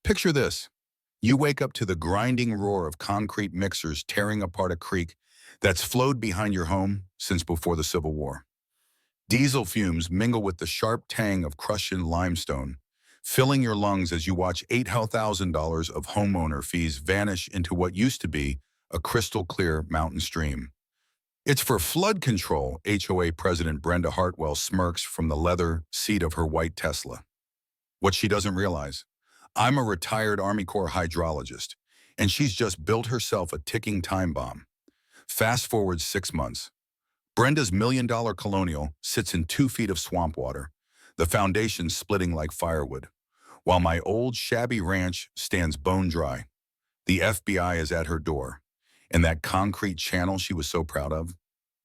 Picture this. You wake up to the grinding roar of concrete mixers tearing apart a creek that's flowed behind your home since before the Civil War. Diesel fumes mingle with the sharp tang of crushed limestone, filling your lungs as you watch $8,000 of homeowner fees vanish into what used to be a crystal-clear mountain stream. It's for flood control, HOA President Brenda Hartwell smirks from the leather seat of her white Tesla. What she doesn't realize, I'm a retired Army Corps hydrologist, and she's just built herself a ticking time bomb. Fast forward 6 months. Brenda's $1 million colonial sits in 2 feet of swamp water, the foundation splitting like firewood, while my old shabby ranch stands bone dry. The FBI is at her door, and that concrete channel she was so proud of,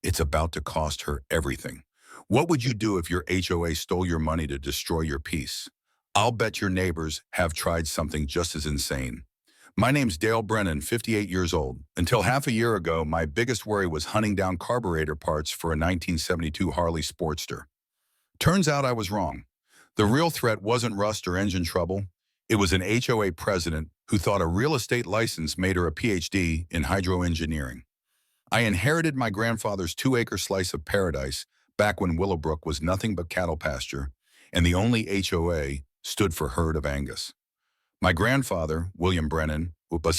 it's about to cost her everything. What would you do if your HOA stole your money to destroy your peace? I'll bet your neighbors have tried something just as insane. My name's Dale Brennan, 58 years old. Until half a year ago, my biggest worry was hunting down carburetor parts for a 1972 Harley Sportster. Turns out I was wrong. The real threat wasn't rust or engine trouble. It was an HOA president who thought a real estate license made her a PhD in hydroengineering. I inherited my grandfather's 2-acre slice of paradise back when Willowbrook was nothing but cattle pasture, and the only HOA stood for herd of Angus. My grandfather, William Brennan, was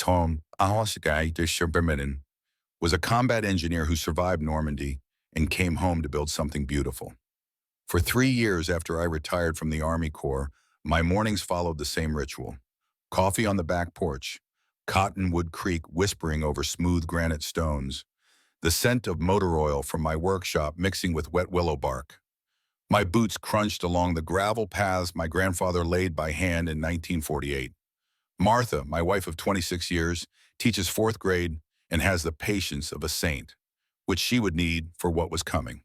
a combat engineer who survived Normandy and came home to build something beautiful. For 3 years after I retired from the Army Corps, my mornings followed the same ritual. Coffee on the back porch, Cottonwood Creek whispering over smooth granite stones, the scent of motor oil from my workshop mixing with wet willow bark. My boots crunched along the gravel paths my grandfather laid by hand in 1948. Martha, my wife of 26 years, teaches 4th grade and has the patience of a saint, which she would need for what was coming.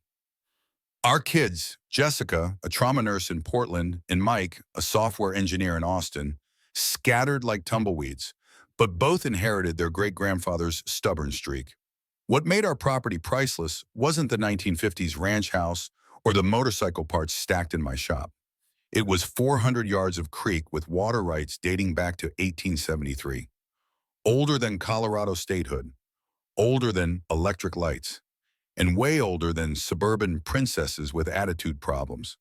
Our kids, Jessica, a trauma nurse in Portland, and Mike, a software engineer in Austin, scattered like tumbleweeds, but both inherited their great-grandfather's stubborn streak. What made our property priceless wasn't the 1950s ranch house or the motorcycle parts stacked in my shop. It was 400 yards of creek with water rights dating back to 1873. Older than Colorado statehood, older than electric lights, and way older than suburban princesses with attitude problems.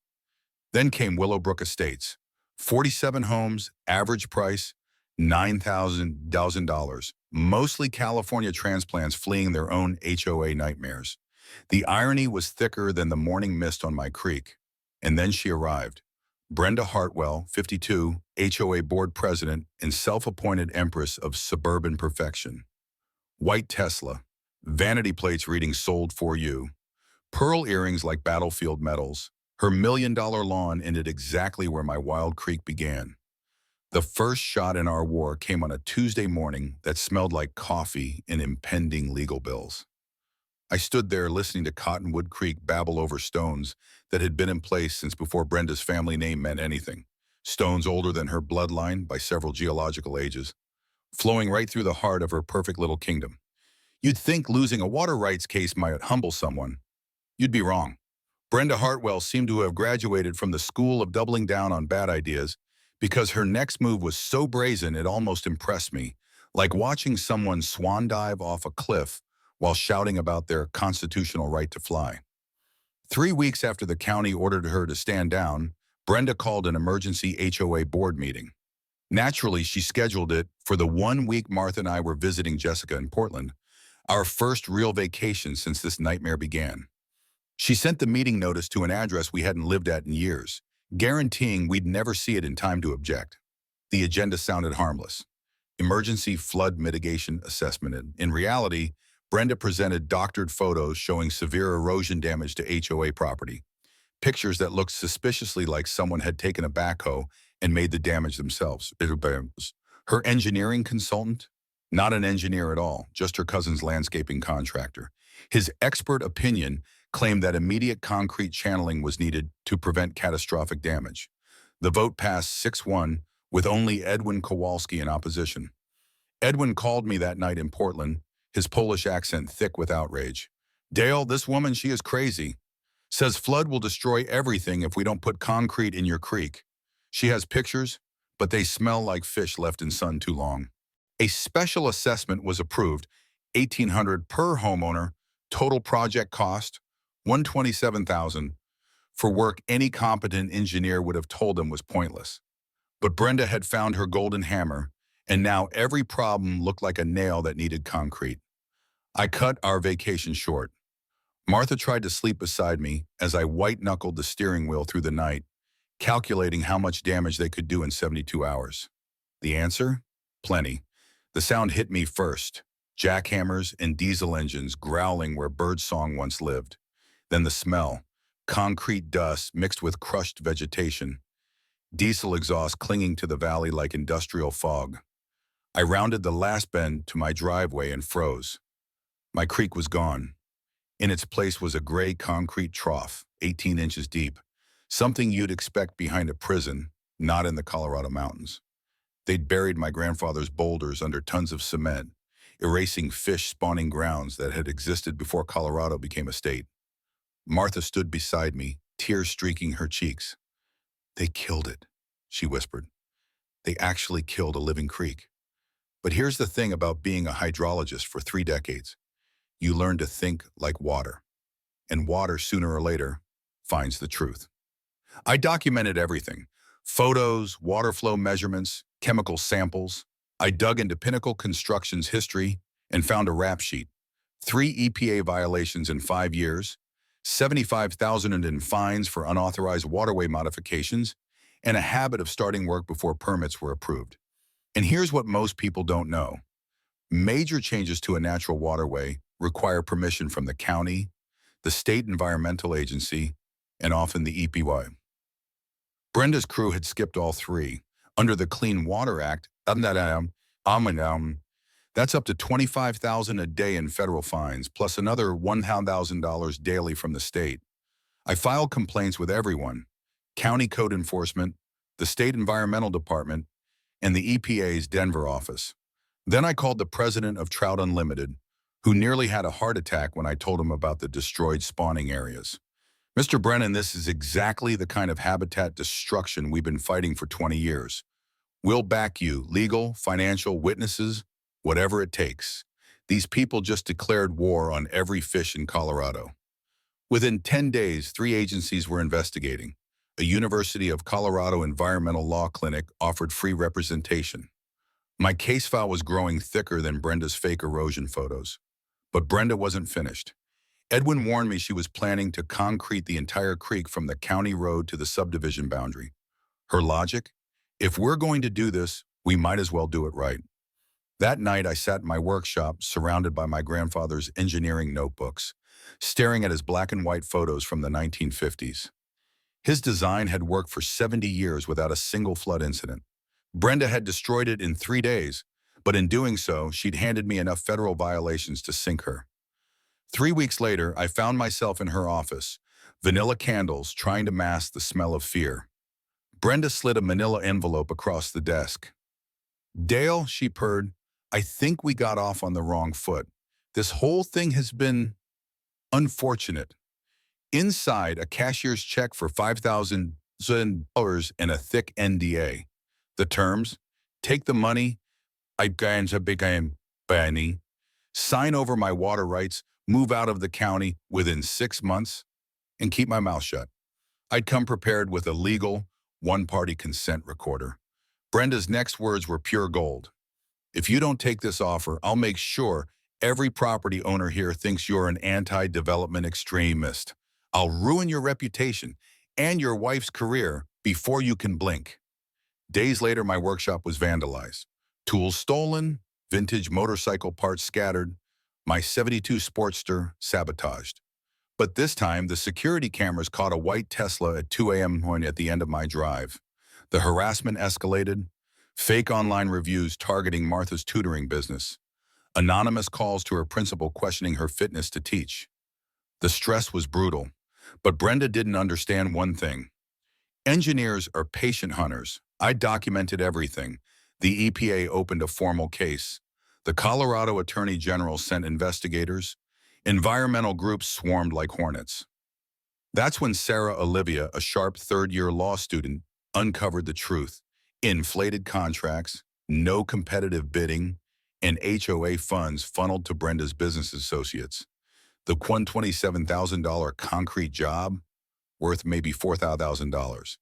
Then came Willowbrook Estates, 47 homes, average price, $9,000, mostly California transplants fleeing their own HOA nightmares. The irony was thicker than the morning mist on my creek. And then she arrived. Brenda Hartwell, 52, HOA board president and self-appointed empress of suburban perfection. White Tesla, vanity plates reading sold for you, pearl earrings like battlefield medals. Her $1 million lawn ended exactly where my wild creek began. The first shot in our war came on a Tuesday morning that smelled like coffee and impending legal bills. I stood there listening to Cottonwood Creek babble over stones that had been in place since before Brenda's family name meant anything. Stones older than her bloodline by several geological ages, flowing right through the heart of her perfect little kingdom. You'd think losing a water rights case might humble someone. You'd be wrong. Brenda Hartwell seemed to have graduated from the school of doubling down on bad ideas because her next move was so brazen it almost impressed me, like watching someone swan dive off a cliff while shouting about their constitutional right to fly. 3 weeks after the county ordered her to stand down, Brenda called an emergency HOA board meeting. Naturally, she scheduled it for the 1 week Martha and I were visiting Jessica in Portland, our first real vacation since this nightmare began. She sent the meeting notice to an address we hadn't lived at in years, guaranteeing we'd never see it in time to object. The agenda sounded harmless. Emergency flood mitigation assessment. In reality, Brenda presented doctored photos showing severe erosion damage to HOA property, pictures that looked suspiciously like someone had taken a backhoe and made the damage themselves. Her engineering consultant? Not an engineer at all, just her cousin's landscaping contractor. His expert opinion claimed that immediate concrete channeling was needed to prevent catastrophic damage. The vote passed 6-1 with only Edwin Kowalski in opposition. Edwin called me that night in Portland, his Polish accent thick with outrage. Dale, this woman, she is crazy. Says flood will destroy everything if we don't put concrete in your creek. She has pictures, but they smell like fish left in sun too long. A special assessment was approved, $1,800 per homeowner, total project cost, $127,000, for work any competent engineer would have told them was pointless. But Brenda had found her golden hammer, and now every problem looked like a nail that needed concrete. I cut our vacation short. Martha tried to sleep beside me as I white-knuckled the steering wheel through the night, calculating how much damage they could do in 72 hours. The answer? Plenty. The sound hit me first. Jackhammers and diesel engines growling where birdsong once lived. Then the smell. Concrete dust mixed with crushed vegetation. Diesel exhaust clinging to the valley like industrial fog. I rounded the last bend to my driveway and froze. My creek was gone. In its place was a gray concrete trough, 18 inches deep. Something you'd expect behind a prison, not in the Colorado mountains. They'd buried my grandfather's boulders under tons of cement, erasing fish-spawning grounds that had existed before Colorado became a state. Martha stood beside me, tears streaking her cheeks. "They killed it," she whispered. "They actually killed a living creek." But here's the thing about being a hydrologist for 3 decades. You learn to think like water. And water, sooner or later, finds the truth. I documented everything. Photos, water flow measurements, chemical samples. I dug into Pinnacle Construction's history and found a rap sheet. 3 EPA violations in 5 years, 75,000 in fines for unauthorized waterway modifications, and a habit of starting work before permits were approved. And here's what most people don't know. Major changes to a natural waterway require permission from the county, the state environmental agency, and often the EPA. Brenda's crew had skipped all 3. Under the Clean Water Act, that's up to $25,000 a day in federal fines, plus another $1,000 daily from the state. I filed complaints with everyone: county code enforcement, the state environmental department, and the EPA's Denver office. Then I called the president of Trout Unlimited, who nearly had a heart attack when I told him about the destroyed spawning areas. "Mr. Brennan, this is exactly the kind of habitat destruction we've been fighting for 20 years. We'll back you, legal, financial, witnesses, whatever it takes. These people just declared war on every fish in Colorado." Within 10 days, 3 agencies were investigating. A University of Colorado Environmental Law Clinic offered free representation. My case file was growing thicker than Brenda's fake erosion photos. But Brenda wasn't finished. Edwin warned me she was planning to concrete the entire creek from the county road to the subdivision boundary. Her logic? If we're going to do this, we might as well do it right. That night, I sat in my workshop, surrounded by my grandfather's engineering notebooks, staring at his black and white photos from the 1950s. His design had worked for 70 years without a single flood incident. Brenda had destroyed it in 3 days, but in doing so, she'd handed me enough federal violations to sink her. 3 weeks later, I found myself in her office, vanilla candles trying to mask the smell of fear. Brenda slid a manila envelope across the desk. "Dale," she purred, "I think we got off on the wrong foot. This whole thing has been unfortunate." Inside, a cashier's check for $5,000 and a thick NDA. The terms: take the money, sign over my water rights, move out of the county within 6 months, and keep my mouth shut. I'd come prepared with a legal, one-party consent recorder. Brenda's next words were pure gold. "If you don't take this offer, I'll make sure every property owner here thinks you're an anti-development extremist. I'll ruin your reputation and your wife's career before you can blink." Days later, my workshop was vandalized. Tools stolen, vintage motorcycle parts scattered, my '72 Sportster sabotaged. But this time, the security cameras caught a white Tesla at 2 a.m. at the end of my drive. The harassment escalated. Fake online reviews targeting Martha's tutoring business. Anonymous calls to her principal questioning her fitness to teach. The stress was brutal. But Brenda didn't understand one thing. Engineers are patient hunters. I documented everything. The EPA opened a formal case. The Colorado Attorney General sent investigators. Environmental groups swarmed like hornets. That's when Sarah Olivia, a sharp third-year law student, uncovered the truth. Inflated contracts, no competitive bidding, and HOA funds funneled to Brenda's business associates. The $127,000 concrete job, worth maybe $4,000.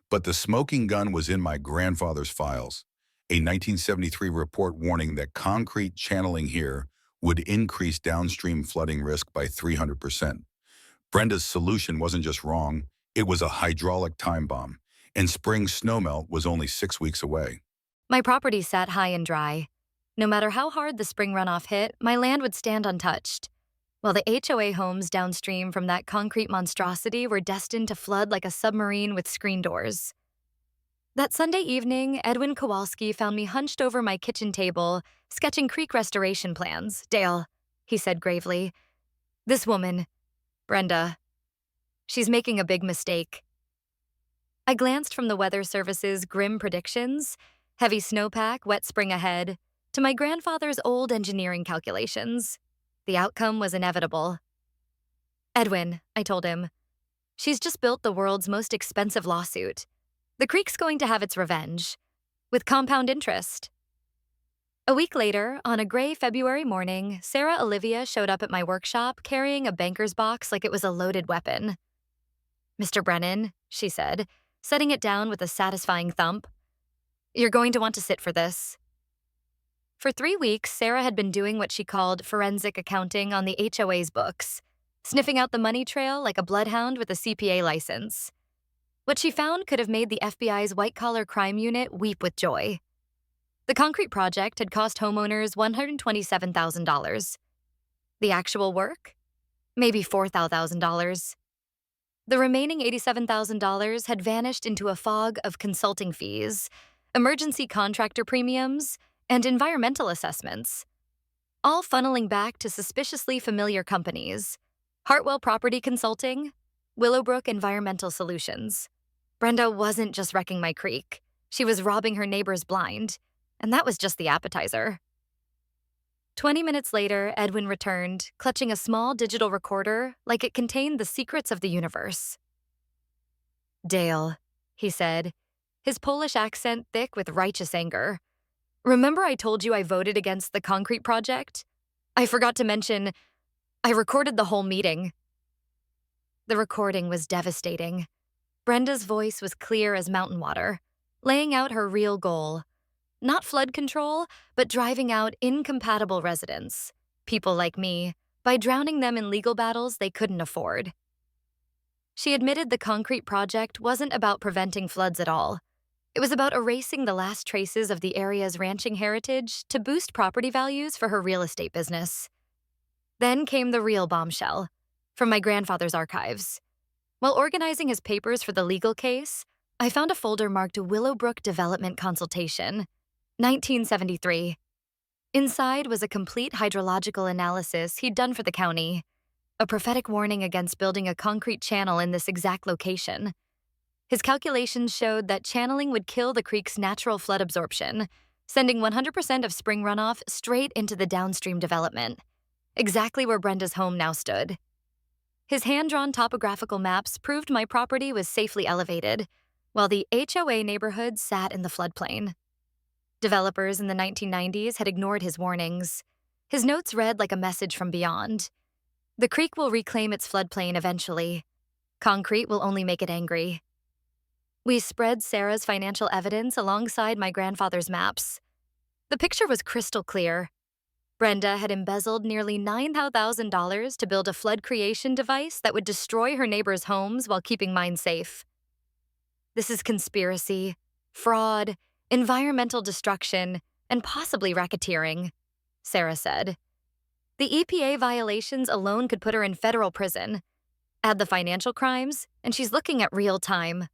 But the smoking gun was in my grandfather's files, a 1973 report warning that concrete channeling here would increase downstream flooding risk by 300%. Brenda's solution wasn't just wrong, it was a hydraulic time bomb, and spring snowmelt was only 6 weeks away. My property sat high and dry. No matter how hard the spring runoff hit, my land would stand untouched, while the HOA homes downstream from that concrete monstrosity were destined to flood like a submarine with screen doors. That Sunday evening, Edwin Kowalski found me hunched over my kitchen table, sketching creek restoration plans. "Dale," he said gravely, "this woman, Brenda, she's making a big mistake." I glanced from the Weather Service's grim predictions, heavy snowpack, wet spring ahead, to my grandfather's old engineering calculations. The outcome was inevitable. "Edwin," I told him, "she's just built the world's most expensive lawsuit. The creek's going to have its revenge, with compound interest." A week later, on a gray February morning, Sarah Olivia showed up at my workshop carrying a banker's box like it was a loaded weapon. "Mr. Brennan," she said, setting it down with a satisfying thump, "you're going to want to sit for this." For 3 weeks, Sarah had been doing what she called forensic accounting on the HOA's books, sniffing out the money trail like a bloodhound with a CPA license. What she found could have made the FBI's white-collar crime unit weep with joy. The concrete project had cost homeowners $127,000. The actual work? Maybe $4,000. The remaining $87,000 had vanished into a fog of consulting fees, emergency contractor premiums, and environmental assessments, all funneling back to suspiciously familiar companies: Hartwell Property Consulting, Willowbrook Environmental Solutions. Brenda wasn't just wrecking my creek. She was robbing her neighbors blind, and that was just the appetizer. 20 minutes later, Edwin returned, clutching a small digital recorder like it contained the secrets of the universe. "Dale," he said, his Polish accent thick with righteous anger, "remember I told you I voted against the concrete project? I forgot to mention, I recorded the whole meeting." The recording was devastating. Brenda's voice was clear as mountain water, laying out her real goal: not flood control, but driving out incompatible residents, people like me, by drowning them in legal battles they couldn't afford. She admitted the concrete project wasn't about preventing floods at all. It was about erasing the last traces of the area's ranching heritage to boost property values for her real estate business. Then came the real bombshell, from my grandfather's archives. While organizing his papers for the legal case, I found a folder marked Willowbrook Development Consultation, 1973. Inside was a complete hydrological analysis he'd done for the county, a prophetic warning against building a concrete channel in this exact location. His calculations showed that channeling would kill the creek's natural flood absorption, sending 100% of spring runoff straight into the downstream development, exactly where Brenda's home now stood. His hand-drawn topographical maps proved my property was safely elevated, while the HOA neighborhood sat in the floodplain. Developers in the 1990s had ignored his warnings. His notes read like a message from beyond. The creek will reclaim its floodplain eventually. Concrete will only make it angry. We spread Sarah's financial evidence alongside my grandfather's maps. The picture was crystal clear. Brenda had embezzled nearly $9,000 to build a flood creation device that would destroy her neighbors' homes while keeping mine safe. "This is conspiracy, fraud, environmental destruction, and possibly racketeering," Sarah said. "The EPA violations alone could put her in federal prison. Add the financial crimes, and she's looking at real time."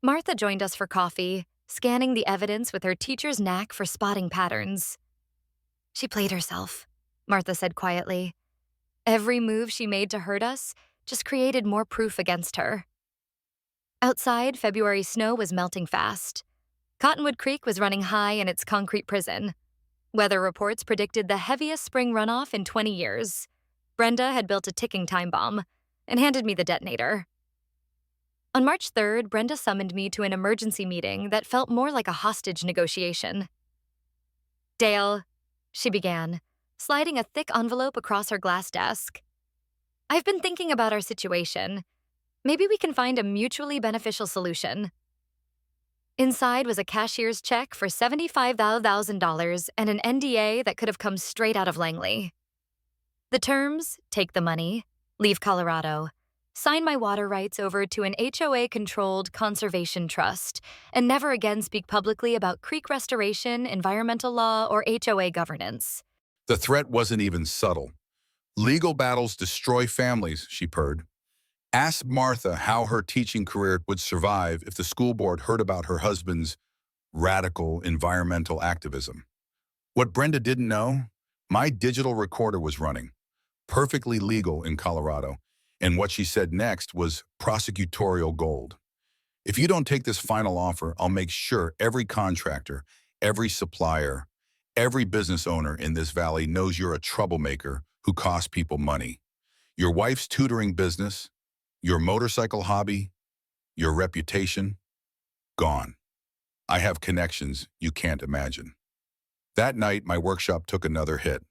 Martha joined us for coffee, scanning the evidence with her teacher's knack for spotting patterns. "She played herself," Martha said quietly. "Every move she made to hurt us just created more proof against her." Outside, February snow was melting fast. Cottonwood Creek was running high in its concrete prison. Weather reports predicted the heaviest spring runoff in 20 years. Brenda had built a ticking time bomb and handed me the detonator. On March 3rd, Brenda summoned me to an emergency meeting that felt more like a hostage negotiation. Dale, she began, sliding a thick envelope across her glass desk. I've been thinking about our situation. Maybe we can find a mutually beneficial solution. Inside was a cashier's check for $75,000 and an NDA that could have come straight out of Langley. The terms: take the money, leave Colorado, sign my water rights over to an HOA-controlled conservation trust, and never again speak publicly about creek restoration, environmental law, or HOA governance. The threat wasn't even subtle. Legal battles destroy families, she purred. Ask Martha how her teaching career would survive if the school board heard about her husband's radical environmental activism. What Brenda didn't know, my digital recorder was running, perfectly legal in Colorado, and what she said next was prosecutorial gold. If you don't take this final offer, I'll make sure every contractor, every supplier, every business owner in this valley knows you're a troublemaker who costs people money. Your wife's tutoring business, your motorcycle hobby, your reputation, gone. I have connections you can't imagine. That night, my workshop took another hit.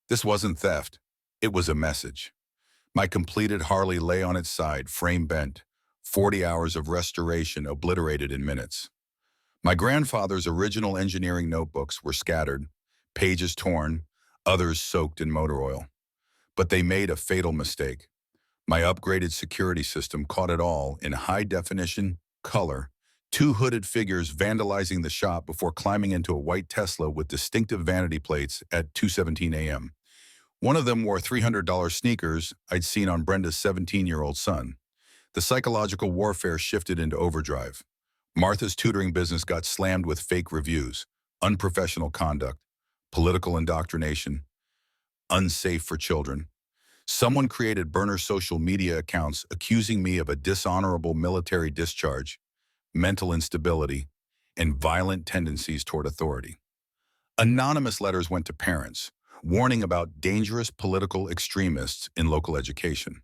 This wasn't theft. It was a message. My completed Harley lay on its side, frame bent, 40 hours of restoration obliterated in minutes. My grandfather's original engineering notebooks were scattered, pages torn, others soaked in motor oil. But they made a fatal mistake. My upgraded security system caught it all in high-definition color, two hooded figures vandalizing the shop before climbing into a white Tesla with distinctive vanity plates at 2:17 a.m. One of them wore $300 sneakers I'd seen on Brenda's 17-year-old son. The psychological warfare shifted into overdrive. Martha's tutoring business got slammed with fake reviews, unprofessional conduct, political indoctrination, unsafe for children. Someone created burner social media accounts accusing me of a dishonorable military discharge, mental instability, and violent tendencies toward authority. Anonymous letters went to parents, warning about dangerous political extremists in local education.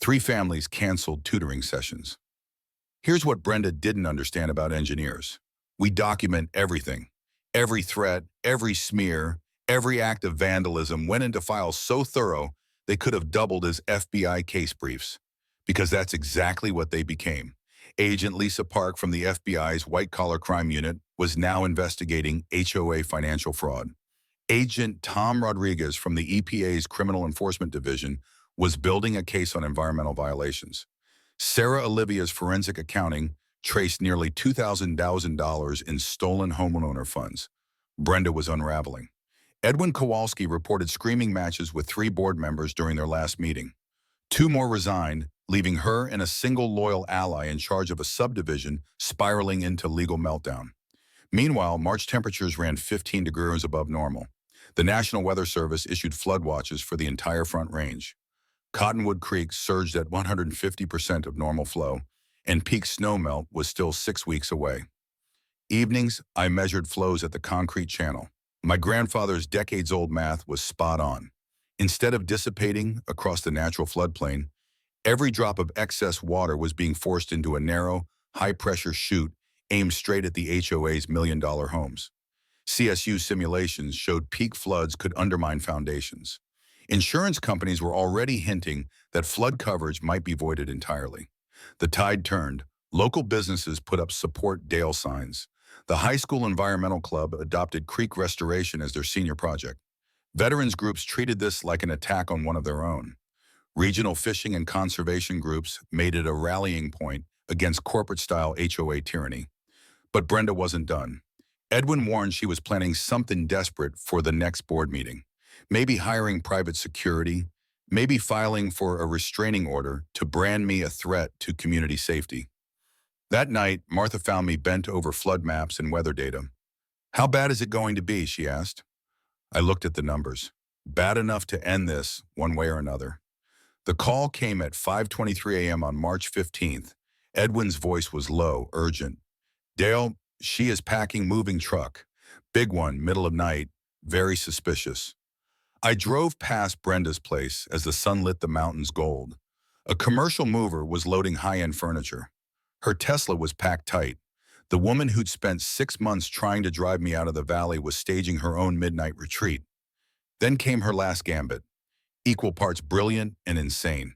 3 families canceled tutoring sessions. Here's what Brenda didn't understand about engineers. We document everything. Every threat, every smear, every act of vandalism went into files so thorough they could have doubled as FBI case briefs. Because that's exactly what they became. Agent Lisa Park from the FBI's white-collar crime unit was now investigating HOA financial fraud. Agent Tom Rodriguez from the EPA's Criminal Enforcement Division was building a case on environmental violations. Sarah Olivia's forensic accounting traced nearly $2,000 in stolen homeowner funds. Brenda was unraveling. Edwin Kowalski reported screaming matches with 3 board members during their last meeting. 2 more resigned, leaving her and a single loyal ally in charge of a subdivision spiraling into legal meltdown. Meanwhile, March temperatures ran 15 degrees above normal. The National Weather Service issued flood watches for the entire Front Range. Cottonwood Creek surged at 150% of normal flow, and peak snowmelt was still 6 weeks away. Evenings, I measured flows at the concrete channel. My grandfather's decades-old math was spot on. Instead of dissipating across the natural floodplain, every drop of excess water was being forced into a narrow, high-pressure chute aimed straight at the HOA's million-dollar homes. CSU simulations showed peak floods could undermine foundations. Insurance companies were already hinting that flood coverage might be voided entirely. The tide turned. Local businesses put up support Dale signs. The high school environmental club adopted creek restoration as their senior project. Veterans groups treated this like an attack on one of their own. Regional fishing and conservation groups made it a rallying point against corporate-style HOA tyranny. But Brenda wasn't done. Edwin warned she was planning something desperate for the next board meeting. Maybe hiring private security, maybe filing for a restraining order to brand me a threat to community safety. That night, Martha found me bent over flood maps and weather data. "How bad is it going to be?" she asked. I looked at the numbers. Bad enough to end this one way or another. The call came at 5:23 a.m. on March 15th. Edwin's voice was low, urgent. "Dale, she is packing moving truck. Big one, middle of night, very suspicious." I drove past Brenda's place as the sun lit the mountains gold. A commercial mover was loading high-end furniture. Her Tesla was packed tight. The woman who'd spent 6 months trying to drive me out of the valley was staging her own midnight retreat. Then came her last gambit, equal parts brilliant and insane.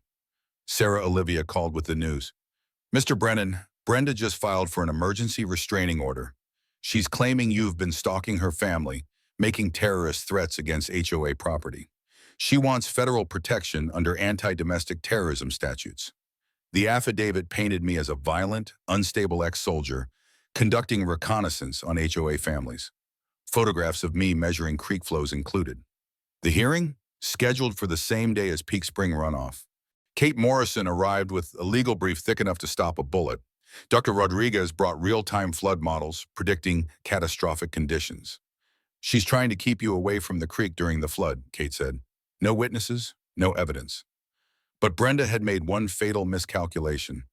Sarah Olivia called with the news. Mr. Brennan, Brenda just filed for an emergency restraining order. She's claiming you've been stalking her family, making terrorist threats against HOA property. She wants federal protection under anti-domestic terrorism statutes. The affidavit painted me as a violent, unstable ex-soldier conducting reconnaissance on HOA families. Photographs of me measuring creek flows included. The hearing? Scheduled for the same day as peak spring runoff. Kate Morrison arrived with a legal brief thick enough to stop a bullet. Dr. Rodriguez brought real-time flood models predicting catastrophic conditions. She's trying to keep you away from the creek during the flood, Kate said. No witnesses, no evidence. But Brenda had made one fatal miscalculation.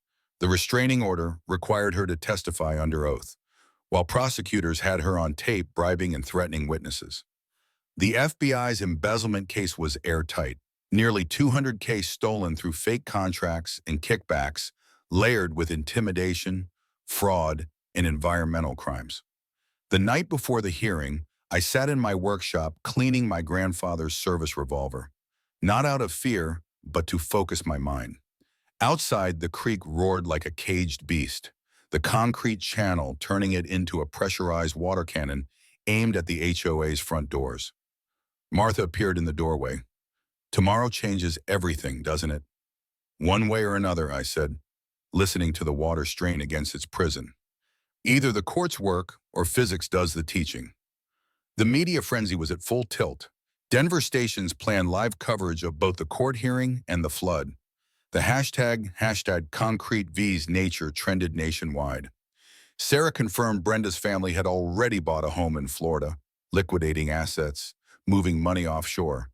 The restraining order required her to testify under oath, while prosecutors had her on tape bribing and threatening witnesses. The FBI's embezzlement case was airtight. Nearly $200K stolen through fake contracts and kickbacks, layered with intimidation, fraud, and environmental crimes. The night before the hearing, I sat in my workshop cleaning my grandfather's service revolver, not out of fear, but to focus my mind. Outside, the creek roared like a caged beast, the concrete channel turning it into a pressurized water cannon aimed at the HOA's front doors. Martha appeared in the doorway. Tomorrow changes everything, doesn't it? One way or another, I said, listening to the water strain against its prison. Either the courts work or physics does the teaching. The media frenzy was at full tilt. Denver stations planned live coverage of both the court hearing and the flood. The hashtag #ConcreteV's nature trended nationwide. Sarah confirmed Brenda's family had already bought a home in Florida, liquidating assets, moving money offshore.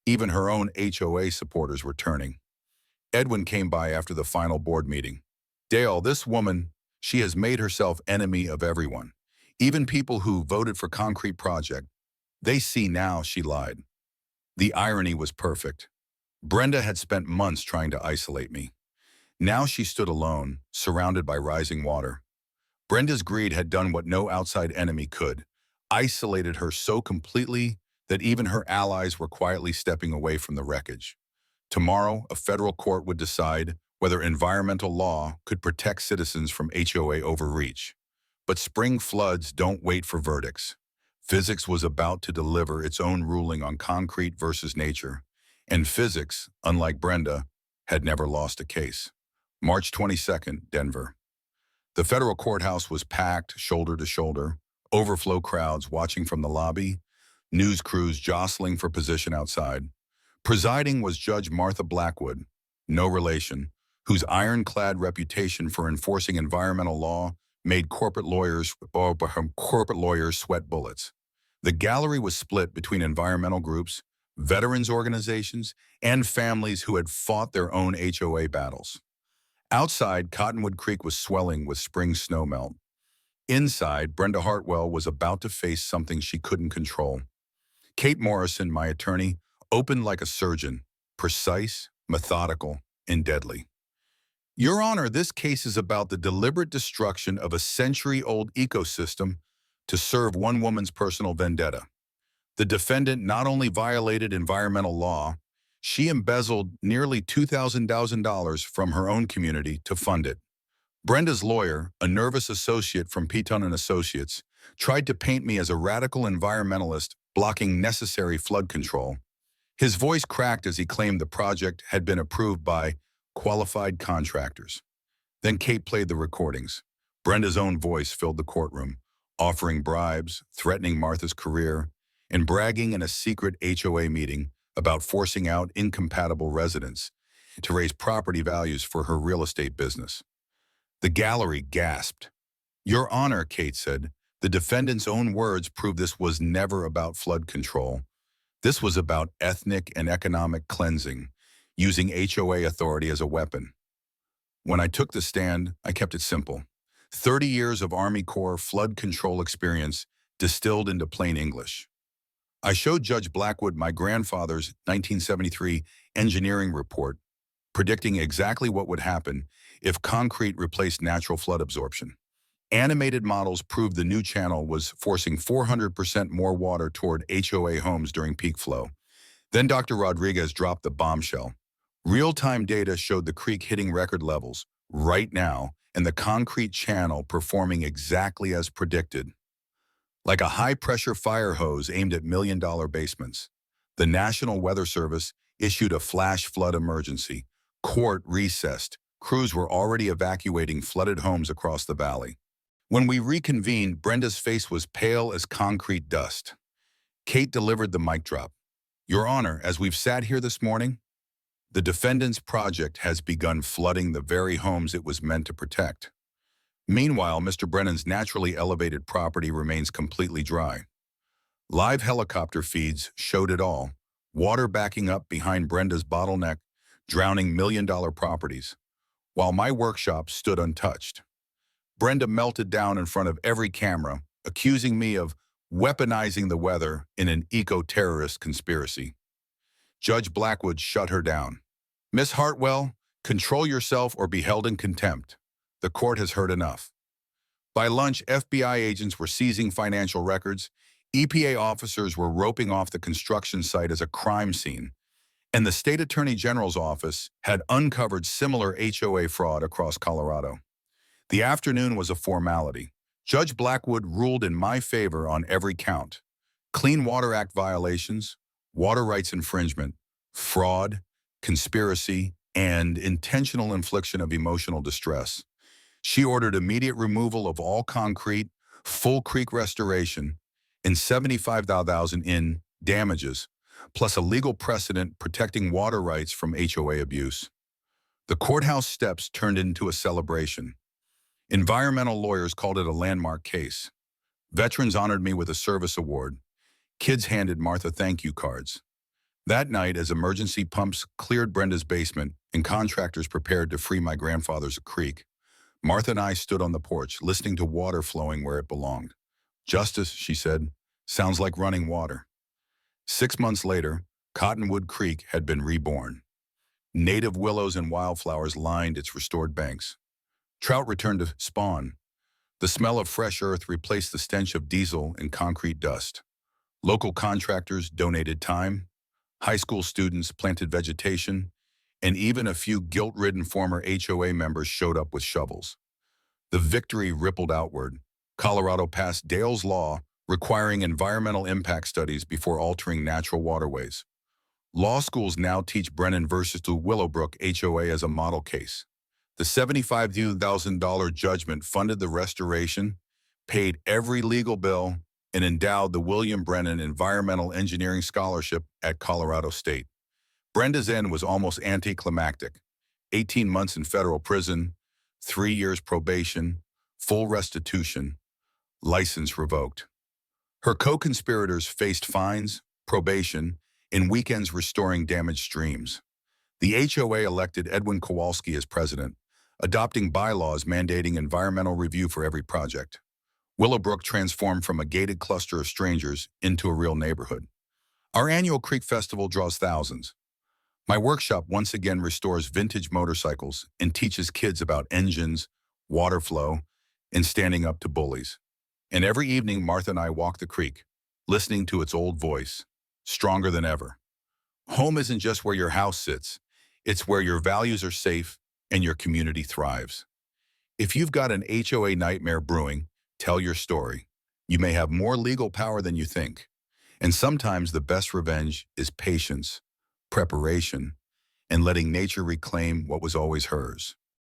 Even her own HOA supporters were turning. Edwin came by after the final board meeting. Dale, this woman, she has made herself enemy of everyone. Even people who voted for Concrete Project. They see now she lied. The irony was perfect. Brenda had spent months trying to isolate me. Now she stood alone, surrounded by rising water. Brenda's greed had done what no outside enemy could, isolated her so completely that even her allies were quietly stepping away from the wreckage. Tomorrow, a federal court would decide whether environmental law could protect citizens from HOA overreach. But spring floods don't wait for verdicts. Physics was about to deliver its own ruling on concrete versus nature, and physics, unlike Brenda, had never lost a case. March 22nd, Denver. The federal courthouse was packed shoulder to shoulder, overflow crowds watching from the lobby, news crews jostling for position outside. Presiding was Judge Martha Blackwood, no relation, whose ironclad reputation for enforcing environmental law made corporate lawyers sweat bullets. The gallery was split between environmental groups, veterans organizations, and families who had fought their own HOA battles. Outside, Cottonwood Creek was swelling with spring snowmelt. Inside, Brenda Hartwell was about to face something she couldn't control. Kate Morrison, my attorney, opened like a surgeon, precise, methodical, and deadly. Your Honor, this case is about the deliberate destruction of a century-old ecosystem to serve one woman's personal vendetta. The defendant not only violated environmental law, she embezzled nearly $2,000 from her own community to fund it. Brenda's lawyer, a nervous associate from Peton and Associates, tried to paint me as a radical environmentalist blocking necessary flood control. His voice cracked as he claimed the project had been approved by qualified contractors. Then Kate played the recordings. Brenda's own voice filled the courtroom, offering bribes, threatening Martha's career, and bragging in a secret HOA meeting about forcing out incompatible residents to raise property values for her real estate business. The gallery gasped. Your Honor, Kate said, the defendant's own words prove this was never about flood control. This was about ethnic and economic cleansing, using HOA authority as a weapon. When I took the stand, I kept it simple. 30 years of Army Corps flood control experience distilled into plain English. I showed Judge Blackwood my grandfather's 1973 engineering report, predicting exactly what would happen if concrete replaced natural flood absorption. Animated models proved the new channel was forcing 400% more water toward HOA homes during peak flow. Then Dr. Rodriguez dropped the bombshell. Real-time data showed the creek hitting record levels right now and the concrete channel performing exactly as predicted. Like a high-pressure fire hose aimed at million-dollar basements, the National Weather Service issued a flash flood emergency. Court recessed. Crews were already evacuating flooded homes across the valley. When we reconvened, Brenda's face was pale as concrete dust. Kate delivered the mic drop. Your Honor, as we've sat here this morning, the defendant's project has begun flooding the very homes it was meant to protect. Meanwhile, Mr. Brennan's naturally elevated property remains completely dry. Live helicopter feeds showed it all. Water backing up behind Brenda's bottleneck, drowning million-dollar properties, while my workshop stood untouched. Brenda melted down in front of every camera, accusing me of weaponizing the weather in an eco-terrorist conspiracy. Judge Blackwood shut her down. Miss Hartwell, control yourself or be held in contempt. The court has heard enough. By lunch, FBI agents were seizing financial records, EPA officers were roping off the construction site as a crime scene, and the state attorney general's office had uncovered similar HOA fraud across Colorado. The afternoon was a formality. Judge Blackwood ruled in my favor on every count: Clean Water Act violations, water rights infringement, fraud, conspiracy, and intentional infliction of emotional distress. She ordered immediate removal of all concrete, full creek restoration, and $75,000 in damages, plus a legal precedent protecting water rights from HOA abuse. The courthouse steps turned into a celebration. Environmental lawyers called it a landmark case. Veterans honored me with a service award. Kids handed Martha thank you cards. That night, as emergency pumps cleared Brenda's basement and contractors prepared to free my grandfather's creek, Martha and I stood on the porch, listening to water flowing where it belonged. Justice, she said, sounds like running water. 6 months later, Cottonwood Creek had been reborn. Native willows and wildflowers lined its restored banks. Trout returned to spawn. The smell of fresh earth replaced the stench of diesel and concrete dust. Local contractors donated time. High school students planted vegetation, and even a few guilt-ridden former HOA members showed up with shovels. The victory rippled outward. Colorado passed Dale's law requiring environmental impact studies before altering natural waterways. Law schools now teach Brennan versus Willowbrook HOA as a model case. The $75,000 judgment funded the restoration, paid every legal bill, and endowed the William Brennan Environmental Engineering Scholarship at Colorado State. Brenda's end was almost anticlimactic. 18 months in federal prison, 3 years probation, full restitution, license revoked. Her co-conspirators faced fines, probation, and weekends restoring damaged streams. The HOA elected Edwin Kowalski as president, adopting bylaws mandating environmental review for every project. Willowbrook transformed from a gated cluster of strangers into a real neighborhood. Our annual Creek Festival draws thousands. My workshop once again restores vintage motorcycles and teaches kids about engines, water flow, and standing up to bullies. And every evening, Martha and I walk the creek, listening to its old voice, stronger than ever. Home isn't just where your house sits, it's where your values are safe and your community thrives. If you've got an HOA nightmare brewing, tell your story. You may have more legal power than you think. And sometimes the best revenge is patience, preparation, and letting nature reclaim what was always hers.